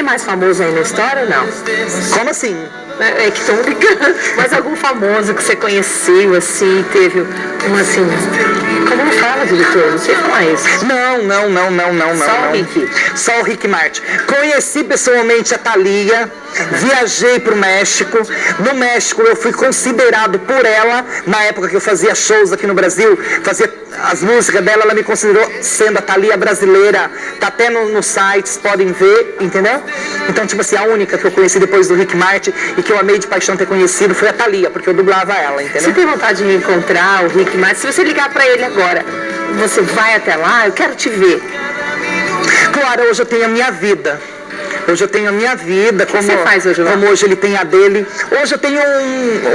mais famoso aí na história ou não? Como assim? É que estão ligando. Mas algum famoso que você conheceu, assim, teve uma assim. Como fala, diretor? Não sei falar isso. Não. Só o Rick. Só o Rick Martin. Conheci pessoalmente a Thalia, viajei pro México. No México eu fui considerado por ela, na época que eu fazia shows aqui no Brasil, fazia as músicas dela, ela me considerou sendo a Thalia brasileira. Tá até nos sites, podem ver, entendeu? Então, tipo assim, a única que eu conheci depois do Rick Martin e que eu amei de paixão ter conhecido foi a Thalia, porque eu dublava ela, entendeu? Você tem vontade de encontrar o Rick Martin? Se você ligar pra ele agora, você vai até lá? Eu quero te ver. Claro, hoje eu tenho a minha vida. Hoje eu tenho a minha vida. Como você faz hoje? Como hoje ele tem a dele. Hoje eu tenho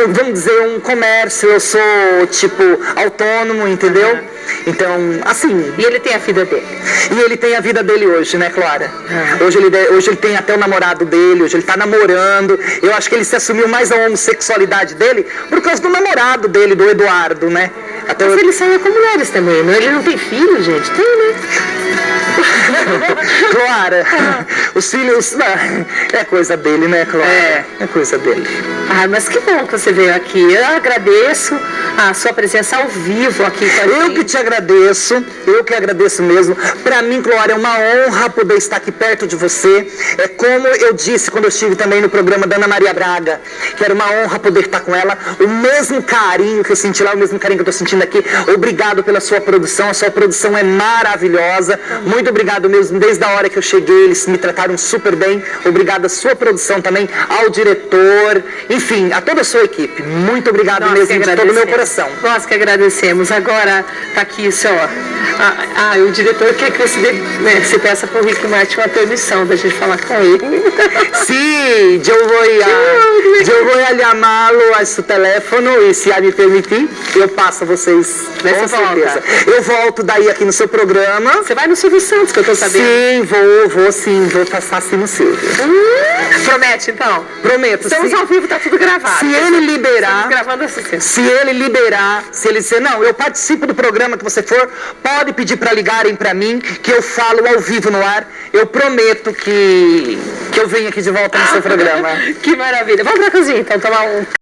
vamos dizer, um comércio. Eu sou, tipo, autônomo, entendeu? Uhum. Então, assim... E ele tem a vida dele? E ele tem a vida dele hoje, né, Clara? Hoje ele tem até o namorado dele, hoje ele tá namorando. Eu acho que ele se assumiu mais a homossexualidade dele por causa do namorado dele, do Eduardo, né? Até mas ele saiu com mulheres também, não? Ele não tem filho, gente? Tem, né? Clara, os filhos... É coisa dele, né, Clara? É coisa dele. Ah, mas que bom que você veio aqui. Eu agradeço a sua presença ao vivo aqui com a gente. Eu que te agradeço, eu que agradeço mesmo. Pra mim, Clara, é uma honra poder estar aqui perto de você. É como eu disse quando eu estive também no programa da Ana Maria Braga, que era uma honra poder estar com ela. O mesmo carinho que eu senti lá, o mesmo carinho que eu estou sentindo aqui. Obrigado pela sua produção, a sua produção é maravilhosa. Muito obrigado mesmo, desde a hora que eu cheguei, eles me trataram super bem. Obrigado à sua produção também, ao diretor, enfim, a toda a sua equipe. Muito obrigado mesmo, de todo o meu coração. Nós que agradecemos. Agora, tá aqui, só. O diretor quer que você peça para o Rick Martin uma permissão da gente falar com ele. Sim, eu vou chamá-lo a seu telefone e se me permitir, eu passo a vocês, com certeza. Eu volto daí aqui no seu programa. Você vai no Silvio Santos, que eu tô sabendo. Sim, vou passar assim no Silvio. Promete, então? Prometo. Estamos ao vivo, tá tudo gravado. Se ele liberar, se ele disser, não, eu participo do programa que você for, pode pedir para ligarem para mim, que eu falo ao vivo no ar. Eu prometo que eu venho aqui de volta no seu programa. Que maravilha. Vamos pra cozinha, então, tomar um